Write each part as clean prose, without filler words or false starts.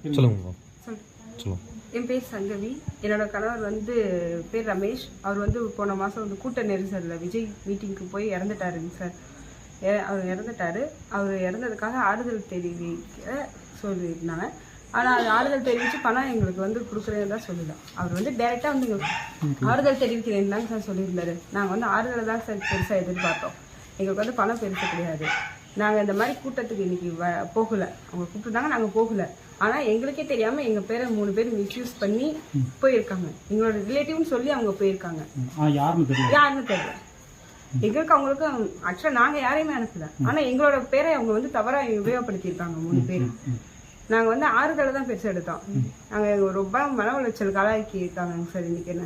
சொல்லுங்க. சொல்லுங்க. என் பேர் சங்கவி. என்னோட கணவர் வந்து பேர் ரமேஷ். அவர் வந்து போன மாதம் வந்து கூட்ட நெரிசலில் விஜய் மீட்டிங்க்கு போய் இறந்துட்டாருங்க சார். அவர் இறந்துட்டாரு. அவர் இறந்ததுக்காக ஆறுதல் தெரிவிக்க சொல்லியிருந்தாங்க. ஆனால் அது ஆறுதல் தெரிவித்து பணம் எங்களுக்கு வந்து கொடுக்குறேன்னு தான் சொல்லல. அவர் வந்து டைரெக்டாக வந்து எங்களுக்கு ஆறுதல் தெரிவிக்கிறேன்னு தாங்க சார் சொல்லியிருந்தாரு. நாங்கள் வந்து ஆறுதலை தான் சார் பெருசாக எதிர்பார்த்தோம். எங்களுக்கு வந்து பணம் பெருசு கிடையாது. நாங்கள் இந்த மாதிரி கூட்டத்துக்கு இன்னைக்கு போகலை. அவங்க கூப்பிட்டுருந்தாங்க, நாங்கள் போகலை. ஆனால் எங்களுக்கே தெரியாமல் எங்கள் பேரை 3 பேர் மிஸ்யூஸ் பண்ணி போயிருக்காங்க. எங்களோட ரிலேட்டிவ்னு சொல்லி அவங்க போயிருக்காங்க. யாருன்னு தெரியல. எங்களுக்கு அவங்களுக்கும் ஆக்சுவலாக நாங்கள் யாரையுமே அனுப்பல. ஆனால் எங்களோட பேரை அவங்க வந்து தவறாக உபயோகப்படுத்தியிருக்காங்க 3 பேர். நாங்கள் வந்து ஆறுதலை தான் பெருசாக எடுத்தோம். நாங்கள் ரொம்ப மன உளைச்சல் கலாக்கி இருக்காங்க சார் இன்னைக்கு என்ன.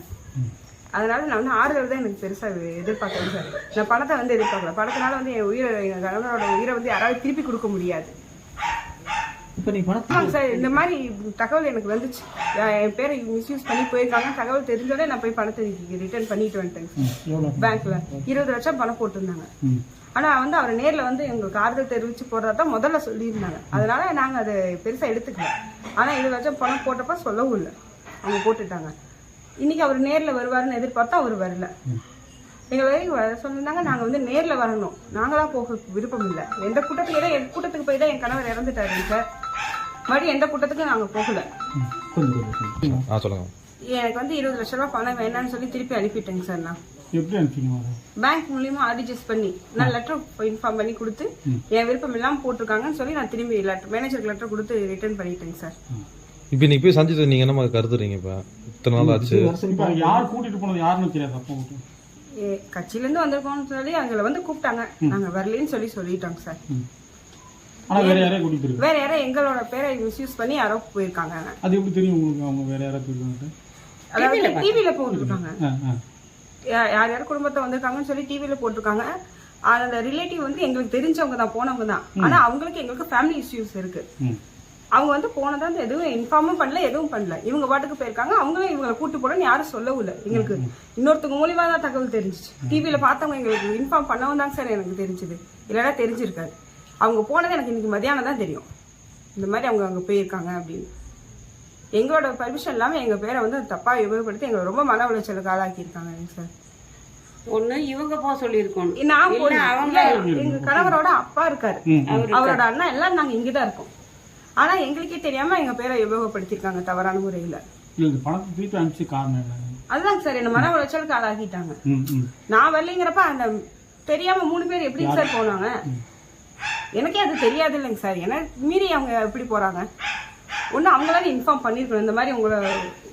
அதனால நான் வந்து ஆறுதல் தான் எனக்கு பெருசாக எதிர்பார்க்குறேன் சார். நான் பணத்தை வந்து எதிர்பார்க்கல. பணத்தினால வந்து எங்கள் கணவனோட உயிரை வந்து யாராவது திருப்பி கொடுக்க முடியாது. சார் இந்த மாதிரி தகவல் எனக்கு வந்துச்சு. என் பேரை மிஸ்யூஸ் பண்ணி போயிருக்காங்க. தகவல் தெரிஞ்சோடனே நான் போய் பணத்தை ரிட்டர்ன் பண்ணிட்டு வந்துட்டேன். பேங்க்ல 20 லட்சம் பணம் போட்டிருந்தாங்க. ஆனா வந்து அவர் நேர்ல வந்து எங்களுக்கு ஆறுதல் தெரிவிச்சு போடுறதான் முதல்ல சொல்லியிருந்தாங்க. அதனால நாங்க அதை பெருசா எடுத்துக்கல. ஆனா 20 லட்சம் பணம் போட்டப்ப சொல்லவும் இல்லை, அவங்க போட்டுட்டாங்க. இன்னைக்கு அவர் நேர்ல வருவாருன்னு எதிர்பார்த்தா அவர் வரல. எங்களை சொல்லியிருந்தாங்க நாங்கள் வந்து நேரில் வரணும். நாங்களாம் போக விருப்பம் இல்லை. எந்த கூட்டத்துக்கு போய் தான் என் கணவர் இறந்துட்டாரு சார். மறுபடியும் எந்த கூட்டத்துக்கும் நாங்கள் போகல. எனக்கு வந்து 20 லட்ச ரூபா பணம் வேணான்னு சொல்லி திருப்பி அனுப்பிட்டேங்க சார். நான் பேங்க் மூலியமா ஆர்டிஜிஎஸ் பண்ணி நான் லெட்டர் இன்ஃபார்ம் பண்ணி கொடுத்து என் விருப்பம் எல்லாம் போட்டிருக்காங்கன்னு சொல்லி நான் திரும்பி மேனேஜருக்கு லெட்டர் கொடுத்து ரிட்டர்ன் பண்ணிட்டேங்க சார். இப்போ நீ போய் சந்திச்சு நீங்க என்ன கருதுறீங்க? இப்போ இத்தனை நாள் ஆச்சு. யார் கூட்டிட்டு போனது யாருன்னு தெரியாது. கட்சியில இருந்து வந்திருக்கோம்னு சொல்லி அங்க வந்து கூப்பிட்டாங்க. நாங்க வரலன்னு சொல்லிட்டோங்க சார். வேற யாரோ எங்களோட பேரை மிஸ்யூஸ் பண்ணி யாரோ போயிருக்காங்க. அது எப்படி தெரியும் உங்களுக்கு? அவங்க வேற யாரோ போயிருக்காங்க. அதாவது டிவில போட்டுருக்காங்க. யார் யார் குடும்பத்தை வந்திருக்காங்கன்னு சொல்லி டிவில போட்டிருக்காங்க. அந்த ரிலேட்டிவ் வந்து எங்களுக்கு தெரிஞ்சவங்க தான், போனவங்க தான். ஆனா அவங்களுக்கு எங்களுக்கு ஃபேமிலி இஷ்யூஸ் இருக்கு. அவங்க வந்து போனதா எதுவும் இன்ஃபார்மும் பண்ணல, எதுவும் பண்ணல. இவங்க பாட்டுக்கு போயிருக்காங்க. அவங்களும் இவங்களை கூட்டு போடணும்னு யாரும் சொல்லவும் இல்லை. எங்களுக்கு இன்னொருத்தவங்க மூலியமா தான் தகவல் தெரிஞ்சிச்சு. டிவியில பார்த்தவங்க எங்களுக்கு இன்ஃபார்ம் பண்ணவும் தாங்க சார் எனக்கு தெரிஞ்சது. இல்லைன்னா தெரிஞ்சிருக்காது. அவங்க போனது எனக்கு இன்னைக்கு மதியானம் தான் தெரியும். இந்த மாதிரி அவங்க அங்கே போயிருக்காங்க அப்படின்னு. எங்களோட பர்மிஷன் இல்லாமல் எங்கள் பேரை வந்து தப்பாக உபயோகப்படுத்தி எங்களை ரொம்ப மன உளைச்சலுக்கு ஆளாக்கியிருக்காங்க சார். ஒண்ணு இவங்க போக சொல்லியிருக்கோம். நான் அவங்க எங்க கணவரோட அப்பா இருக்காரு, அவரோட அண்ணா எல்லாம் நாங்க இங்கதான் இருக்கோம். ஆனா எங்களுக்கே தெரியாம எங்க பேரை உபயோகப்படுத்திருக்காங்க தவறான முறையில. அதுதாங்க சார் என்ன மன உளைச்சலுக்கு ஆளாக்கிட்டாங்க. நான் வரலைங்கிறப்ப அந்த தெரியாம 3 பேர் எப்படி சார் போனாங்க? எனக்கே அது தெரியாது இல்லைங்க சார். ஏன்னா மீறி அவங்க எப்படி போறாங்க? ஒண்ணு அவங்களால இன்ஃபார்ம் பண்ணிருக்கணும், இந்த மாதிரி உங்களை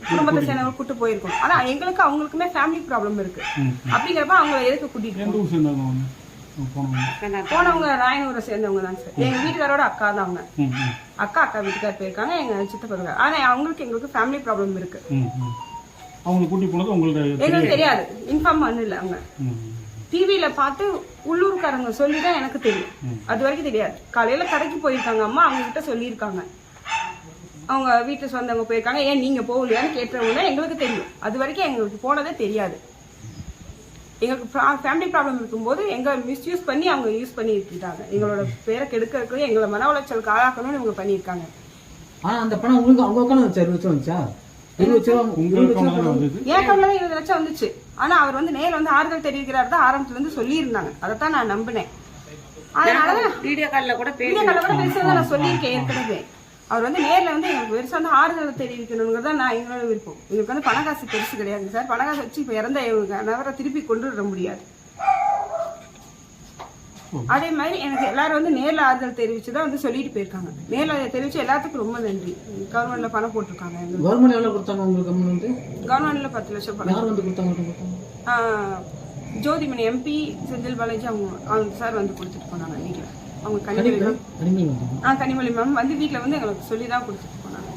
குடும்பத்தை சேர்ந்தவங்க கூட்டு போயிருக்கணும். ஆனா எங்களுக்கு அவங்களுக்குமே ஃபேமிலி ப்ராப்ளம் இருக்கு. அப்படிங்கிறப்ப அவங்களை எதுக்கு கூட்டிட்டு போனவங்க? ராயனூரை சேர்ந்தவங்க தான் சார். எங்க வீட்டுக்காரோட அக்கா தான் அவங்க. அக்கா வீட்டுக்கார் போயிருக்காங்க, எங்க சித்தப்பா. ஆனா அவங்களுக்கு எங்களுக்கு ஃபேமிலி ப்ராப்ளம் இருக்கு. எங்களுக்கு தெரியாது, இன்ஃபார்ம் பண்ணல. அவங்க டிவியில பார்த்து உள்ளூர்காரங்க சொல்லிதான் எனக்கு தெரியும். அது வரைக்கும் தெரியாது. காலையில கடைக்கு போயிருக்காங்க அம்மா, அவங்க கிட்ட சொல்லியிருக்காங்க. அவங்க வீட்டு சொந்தவங்க போயிருக்காங்க. ஏன் நீங்க போகலையான்னு கேட்டவங்க எங்களுக்கு தெரியும். அது வரைக்கும் எங்களுக்கு போனதே தெரியாது. எங்களுக்கு ஃபேமிலி ப்ராப்ளம் இருக்கும்போது எங்க மிஸ்யூஸ் பண்ணி அவங்க யூஸ் பண்ணி இருக்காங்க. எங்களோட பேரை கெடுக்கிறதுக்கு, எங்களை மன உளைச்சலுக்கு ஆளாக்கணும்னு இவங்க பண்ணியிருக்காங்க. அந்த பணம் உங்களுக்கு அவங்க அக்கௌண்ட்ல வந்துச்சா? 20 லட்சம் வந்துச்சா? 20 லட்சம் என் அக்கௌண்ட்ல 20 லட்சம் வந்துச்சு. ஆனா அவர் வந்து நேரில் வந்து ஆறுதல் தெரிவிக்கிறார் தான் ஆரம்பத்துல இருந்து சொல்லியிருந்தாங்க. அதைத்தான் நான் நம்பினேன். அதனாலதான் வீடியோ கால்ல கூட பேசுறதா நான் சொல்லியிருக்கேன் ஏற்கனவே. அவர் வந்து நேரில் வந்து எங்களுக்கு பெருசாக வந்து ஆறுதல் தெரிவிக்கணுங்கிறத நான் எங்களோட விருப்பம். எங்களுக்கு வந்து பணக்காசு பெருசு கிடையாது சார். பணக்காசு வச்சு இப்போ இறந்த நபரை திருப்பி கொண்டு வர முடியாது. அதே மாதிரி எனக்கு எல்லாரும் வந்து நேரில் ஆறுதல் தெரிவிச்சுதான் வந்து சொல்லிட்டு போயிருக்காங்க. நேரில் தெரிவிச்சு எல்லாத்துக்கும் ரொம்ப நன்றி. கவர்மெண்ட்ல பணம் போட்டிருக்காங்க. கவர்மெண்ட் எவ்வளவு கொடுத்தாங்க உங்களுக்கு? கவர்மெண்ட்ல 10 லட்சம் பணம். ஜோதிமணி MP செந்தில் பாலாஜி அவங்க சார் வந்து கொடுத்துட்டு போனாங்க வீட்டுல. அவங்க கனிமொழி மேம் வந்து வீட்டுல வந்து எங்களுக்கு சொல்லிதான் கொடுத்துட்டு போனாங்க.